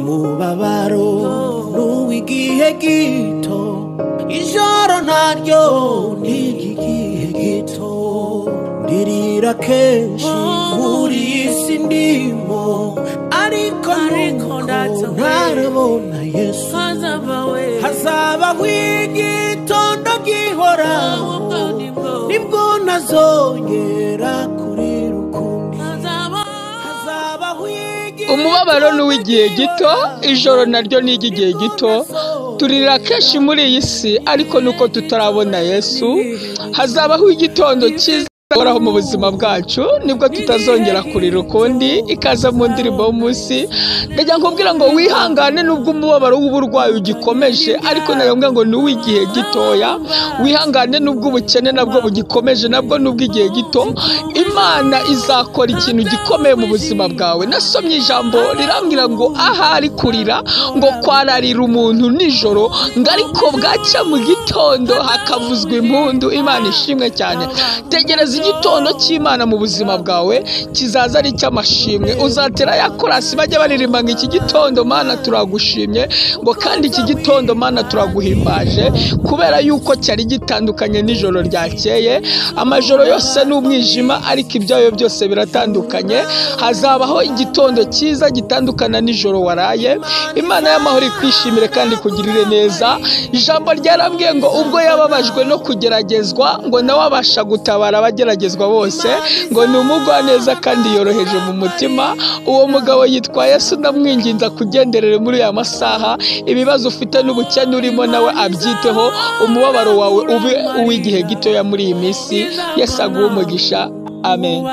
umubabaro n'uw'igihe gito ijoro naryo n'igihe gito ndirira kenshi muri isi ndimo ariko ntarabona Yesu hazabaho igitondo gihoraho nibwo nazongera kurira ukundi umubabaro n'uw'igihe gito ijoro naryo n'igihe gito turira kenshi muri iyi si ariko nuko tutarabona Yesu hazabaho igitondo cyiza Horaho mu buzima bwacu nibwo tutazongera kurira ukundi ikaza mu ndirimbo y'umunsi ndagira nkubwira ngo wihangane nubwo umubabaro w'uburwayi ugikomeje ariko nayombwa ngo ni uw'igihe gitoya wihangane nubwo ubukene nabwo bugikomeje nabwo nubwo igihe gito Imana izakora ikintu gikomeye mu buzima bwawe nasomye ijambo rirambwira ngo ahari kurira ngo kwararira umuntu nijoro ngo ariko bwaca mu gitondo hakavuzwa impundu Imana ishimwe cyane tegereza igitondo cy'Imana mu buzima bwawe kizaza ari cy'amashimwe uzatera ya korasi bajya baririmba ngo iki gitondo Mana turagushimye ngo kandi iki gitondo Mana turaguhimbaje kubera yuko cyari gitandukanye n'ijoro ryakeye amajoro yose n'umwijima ariko ibyayo byose biratandukanye hazabaho igitondo cyiza gitandukana n'ijoro waraye Imana y'amahoro ikwishimire kandi kugirire neza ijambo ryarambwiye ngo ubwo yababajwe no kugeragezwa ngo nawe abasha gutabara abageragezwa bose ngo ni umugwaneza kandi yoroheje mu mutima uwo mugabo yitwa Yesu ndamwinginza kugenderere muri aya masaha ibibazo ufite n'ubukene urimo nawe abyiteho umubabaro wawe ube uw'igihe gitoya muri iyi minsi Yesu aguhe umugisha amen.